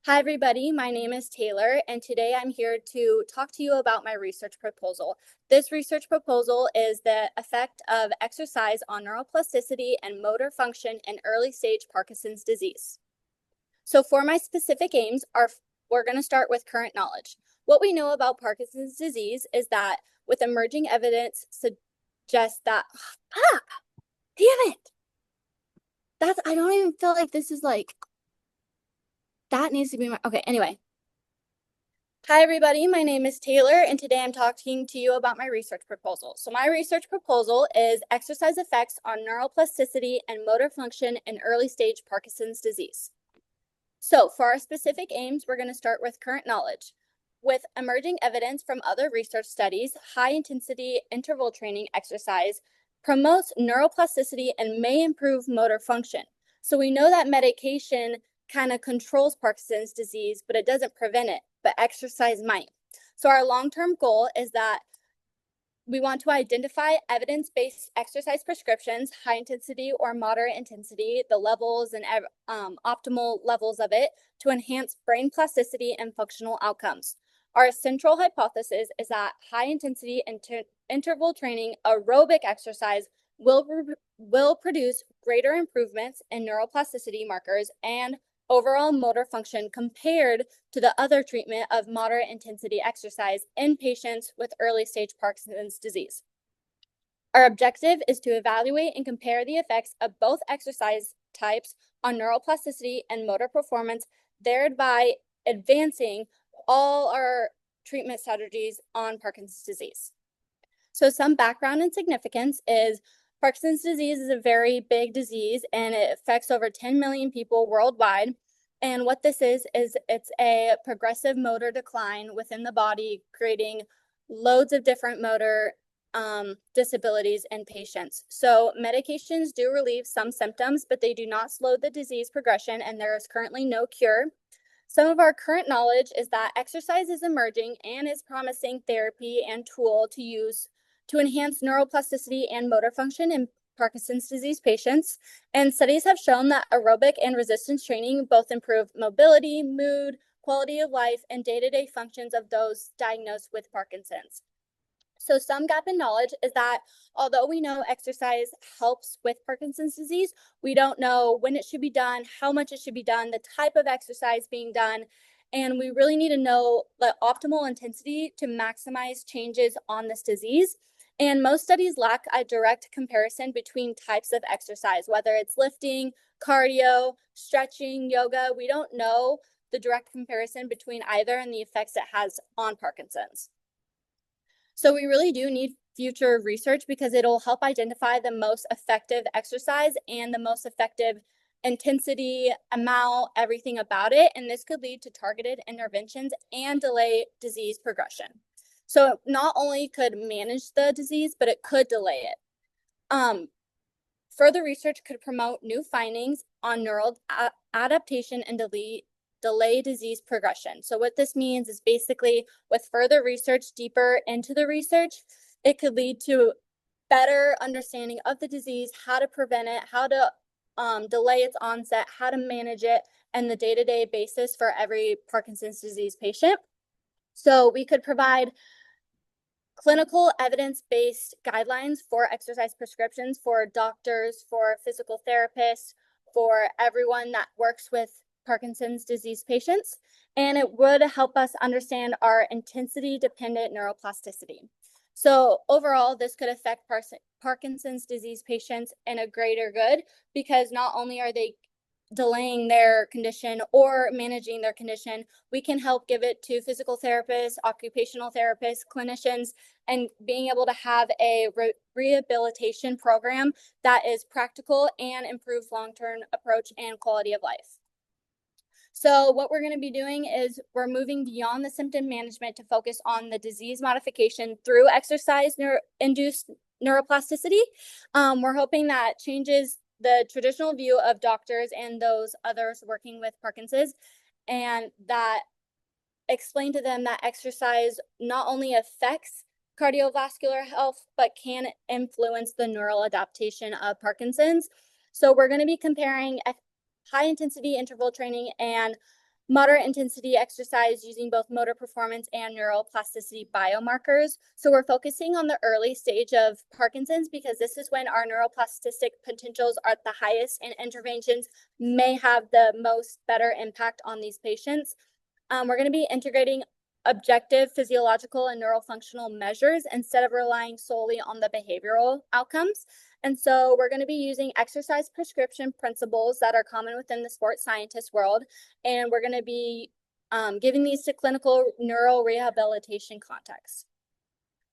Hi, everybody. My name is Taylor, and today I'm here to talk to you about my research proposal. This research proposal is the effect of exercise on neuroplasticity and motor function in early stage Parkinson's disease. So for my specific aims, we're going to start with current knowledge. What we know about Parkinson's disease is that with emerging evidence suggests that, damn it, I don't even feel like this is that needs to be okay, anyway. Hi, everybody. My name is Taylor, and today I'm talking to you about my research proposal. So my research proposal is exercise effects on neuroplasticity and motor function in early stage Parkinson's disease. So for our specific aims, we're going to start with current knowledge. With emerging evidence from other research studies, high-intensity interval training exercise promotes neuroplasticity and may improve motor function. So we know that medication kind of controls Parkinson's disease, but it doesn't prevent it, but exercise might. So our long-term goal is that we want to identify evidence-based exercise prescriptions, high intensity or moderate intensity, the levels and optimal levels of it to enhance brain plasticity and functional outcomes. Our central hypothesis is that high intensity interval training aerobic exercise will produce greater improvements in neuroplasticity markers and overall motor function compared to the other treatment of moderate intensity exercise in patients with early stage Parkinson's disease. Our objective is to evaluate and compare the effects of both exercise types on neuroplasticity and motor performance, thereby advancing all our treatment strategies on Parkinson's disease. So some background and significance is Parkinson's disease is a very big disease and it affects over 10 million people worldwide. And what this is it's a progressive motor decline within the body, creating loads of different motor disabilities in patients. So medications do relieve some symptoms, but they do not slow the disease progression, and there is currently no cure. Some of our current knowledge is that exercise is emerging and is promising therapy and tool to use to enhance neuroplasticity and motor function in Parkinson's disease patients. And studies have shown that aerobic and resistance training both improve mobility, mood, quality of life, and day-to-day functions of those diagnosed with Parkinson's. So some gap in knowledge is that although we know exercise helps with Parkinson's disease, we don't know when it should be done, how much it should be done, the type of exercise being done, and we really need to know the optimal intensity to maximize changes on this disease. And most studies lack a direct comparison between types of exercise, whether it's lifting, cardio, stretching, yoga. We don't know the direct comparison between either and the effects it has on Parkinson's. So we really do need future research because it'll help identify the most effective exercise and the most effective intensity, amount, everything about it. And this could lead to targeted interventions and delay disease progression. So it not only could manage the disease, but it could delay it. Further research could promote new findings on neural adaptation and delay disease progression. So what this means is basically with further research deeper into the research, it could lead to better understanding of the disease, how to prevent it, how to delay its onset, how to manage it, and the day-to-day basis for every Parkinson's disease patient. So we could provide clinical evidence-based guidelines for exercise prescriptions for doctors, for physical therapists, for everyone that works with Parkinson's disease patients, and it would help us understand our intensity-dependent neuroplasticity. So overall, this could affect Parkinson's disease patients in a greater good because not only are they delaying their condition or managing their condition, we can help give it to physical therapists, occupational therapists, clinicians, and being able to have a rehabilitation program that is practical and improves long-term approach and quality of life. So what we're going to be doing is we're moving beyond the symptom management to focus on the disease modification through exercise-induced neuroplasticity. We're hoping that changes the traditional view of doctors and those others working with Parkinson's, and that explain to them that exercise not only affects cardiovascular health, but can influence the neural adaptation of Parkinson's. So we're going to be comparing high intensity interval training and moderate intensity exercise using both motor performance and neuroplasticity biomarkers. So we're focusing on the early stage of Parkinson's because this is when our neuroplastic potentials are at the highest, and interventions may have the most better impact on these patients. We're going to be integrating objective physiological and neurofunctional measures instead of relying solely on the behavioral outcomes. And so we're going to be using exercise prescription principles that are common within the sports scientist world. And we're going to be giving these to clinical neurorehabilitation contexts.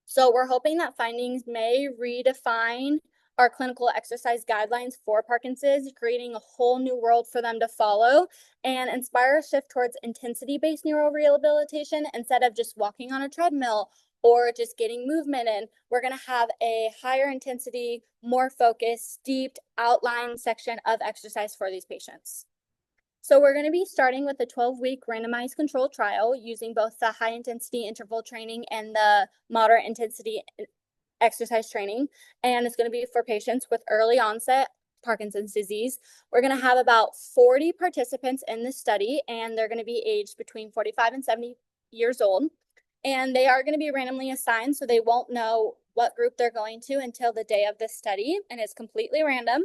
So we're hoping that findings may redefine our clinical exercise guidelines for Parkinson's, creating a whole new world for them to follow and inspire a shift towards intensity-based neurorehabilitation instead of just walking on a treadmill or just getting movement in. We're going to have a higher intensity, more focused, steeped outline section of exercise for these patients. So we're going to be starting with a 12-week randomized controlled trial using both the high intensity interval training and the moderate intensity exercise training. And it's going to be for patients with early onset Parkinson's disease. We're going to have about 40 participants in this study, and they're going to be aged between 45 and 70 years old. And they are going to be randomly assigned, so they won't know what group they're going to until the day of the study, and it's completely random.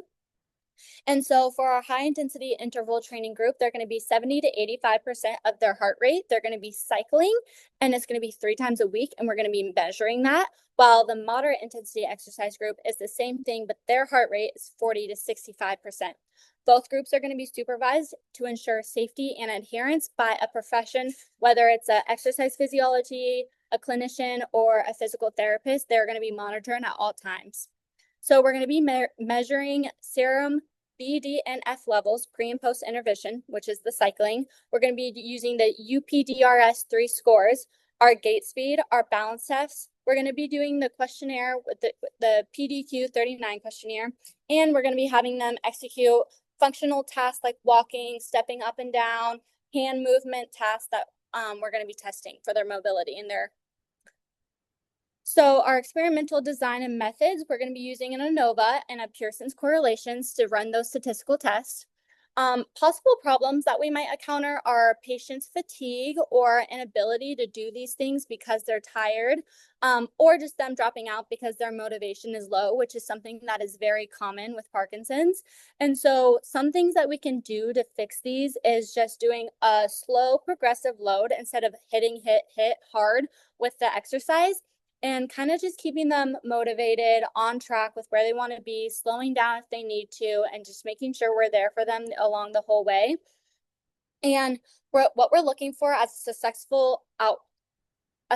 And so for our high intensity interval training group, they're going to be 70 to 85% of their heart rate. They're going to be cycling, and it's going to be 3 times a week, and we're going to be measuring that. While the moderate intensity exercise group is the same thing, but their heart rate is 40 to 65%. Both groups are going to be supervised to ensure safety and adherence by a profession, whether it's an exercise physiology, a clinician, or a physical therapist. They're going to be monitoring at all times. So we're going to be measuring serum BDNF levels pre and post intervention, which is the cycling. We're going to be using the UPDRS 3 scores, our gait speed, our balance tests. We're going to be doing the questionnaire with the PDQ 39 questionnaire, and we're going to be having them execute functional tasks like walking, stepping up and down, hand movement tasks that we're going to be testing for their mobility and their. So our experimental design and methods, we're going to be using an ANOVA and a Pearson's correlations to run those statistical tests. Possible problems that we might encounter are patients' fatigue or inability to do these things because they're tired, or just them dropping out because their motivation is low, which is something that is very common with Parkinson's. And so some things that we can do to fix these is just doing a slow progressive load instead of hit hard with the exercise, and kind of just keeping them motivated, on track with where they want to be, slowing down if they need to, and just making sure we're there for them along the whole way. And what we're looking for as a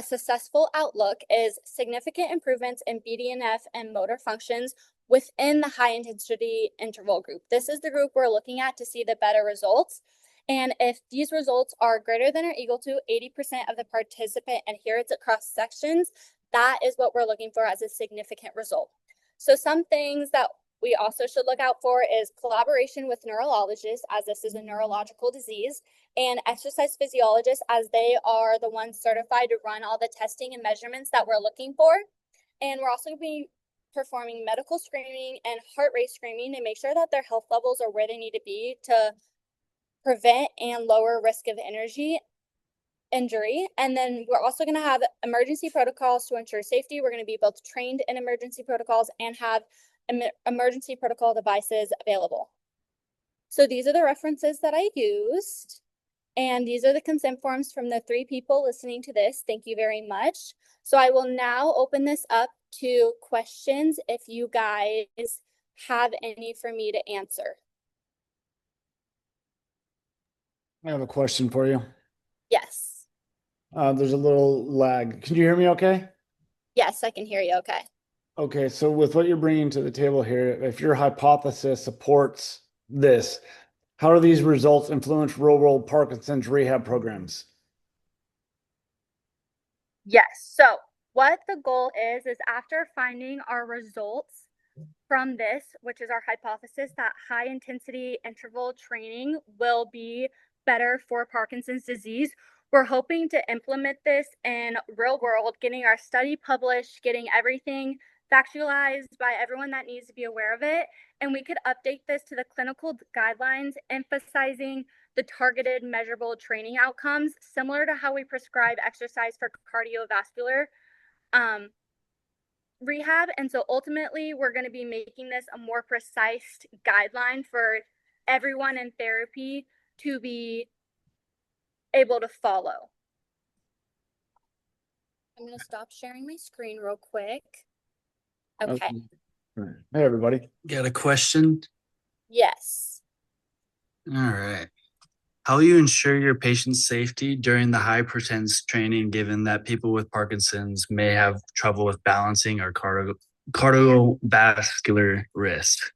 successful outlook is significant improvements in BDNF and motor functions within the high intensity interval group. This is the group we're looking at to see the better results. And if these results are greater than or equal to 80% of the participant adherence across sections, that is what we're looking for as a significant result. So some things that we also should look out for is collaboration with neurologists, as this is a neurological disease, and exercise physiologists, as they are the ones certified to run all the testing and measurements that we're looking for. And we're also going to be performing medical screening and heart rate screening to make sure that their health levels are where they need to be to prevent and lower risk of injury. And then we're also going to have emergency protocols to ensure safety. We're going to be both trained in emergency protocols and have emergency protocol devices available. So these are the references that I used, and these are the consent forms from the 3 people listening to this. Thank you very much. So I will now open this up to questions if you guys have any for me to answer. I have a question for you. Yes. There's a little lag. Can you hear me okay? Yes, I can hear you okay. Okay, so with what you're bringing to the table here, if your hypothesis supports this, how do these results influence real-world Parkinson's rehab programs? Yes. So what the goal is after finding our results from this, which is our hypothesis that high intensity interval training will be better for Parkinson's disease, we're hoping to implement this in real world, getting our study published, getting everything factualized by everyone that needs to be aware of it. And we could update this to the clinical guidelines, emphasizing the targeted measurable training outcomes, similar to how we prescribe exercise for cardiovascular rehab. And so ultimately, we're going to be making this a more precise guideline for everyone in therapy to be able to follow. I'm going to stop sharing my screen real quick. Okay. Hey, everybody. Got a question? Yes. All right. How will you ensure your patient's safety during the high pertense training, given that people with Parkinson's may have trouble with balancing or cardiovascular risk?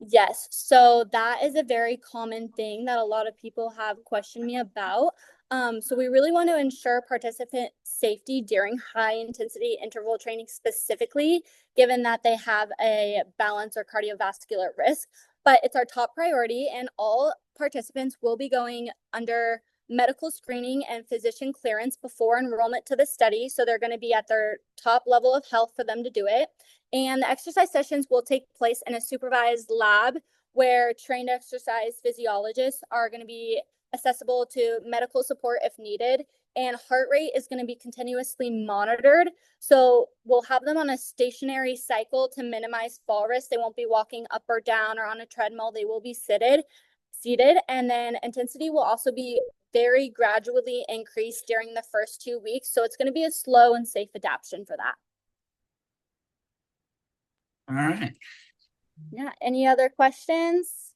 Yes. So that is a very common thing that a lot of people have questioned me about. So we really want to ensure participant safety during high intensity interval training specifically, given that they have a balance or cardiovascular risk. But it's our top priority, and all participants will be going under medical screening and physician clearance before enrollment to the study. So they're going to be at their top level of health for them to do it. And the exercise sessions will take place in a supervised lab where trained exercise physiologists are going to be accessible to medical support if needed. And heart rate is going to be continuously monitored. So we'll have them on a stationary cycle to minimize fall risk. They won't be walking up or down or on a treadmill. They will be seated. And then intensity will also be very gradually increased during the first 2 weeks. So it's going to be a slow and safe adaptation for that. All right. Yeah. Any other questions?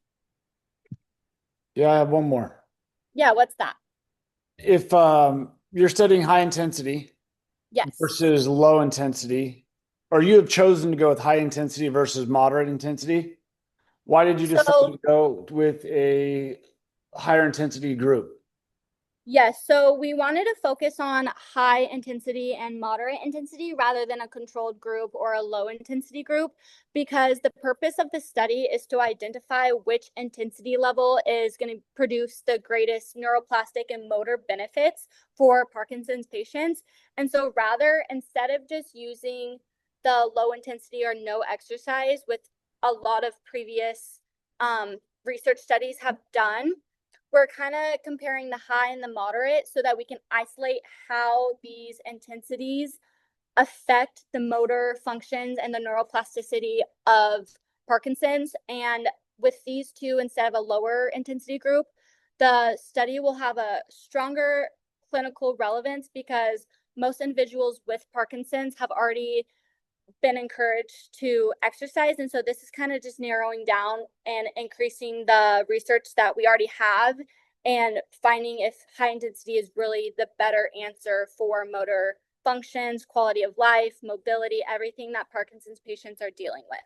Yeah, I have one more. Yeah. What's that? If you're studying high intensity Yes. versus low intensity, or you have chosen to go with high intensity versus moderate intensity, why did you decide to go with a higher intensity group? Yes, so we wanted to focus on high intensity and moderate intensity rather than a controlled group or a low intensity group, because the purpose of the study is to identify which intensity level is going to produce the greatest neuroplastic and motor benefits for Parkinson's patients. And so instead of just using the low intensity or no exercise, with a lot of previous research studies have done, we're kind of comparing the high and the moderate so that we can isolate how these intensities affect the motor functions and the neuroplasticity of Parkinson's. And with these two, instead of a lower intensity group, the study will have a stronger clinical relevance because most individuals with Parkinson's have already been encouraged to exercise. And so this is kind of just narrowing down and increasing the research that we already have and finding if high intensity is really the better answer for motor functions, quality of life, mobility, everything that Parkinson's patients are dealing with.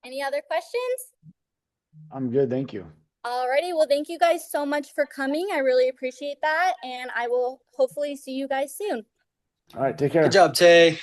Any other questions? I'm good. Thank you. Alrighty. Well, thank you guys so much for coming. I really appreciate that. And I will hopefully see you guys soon. All right. Take care. Good job, Tay.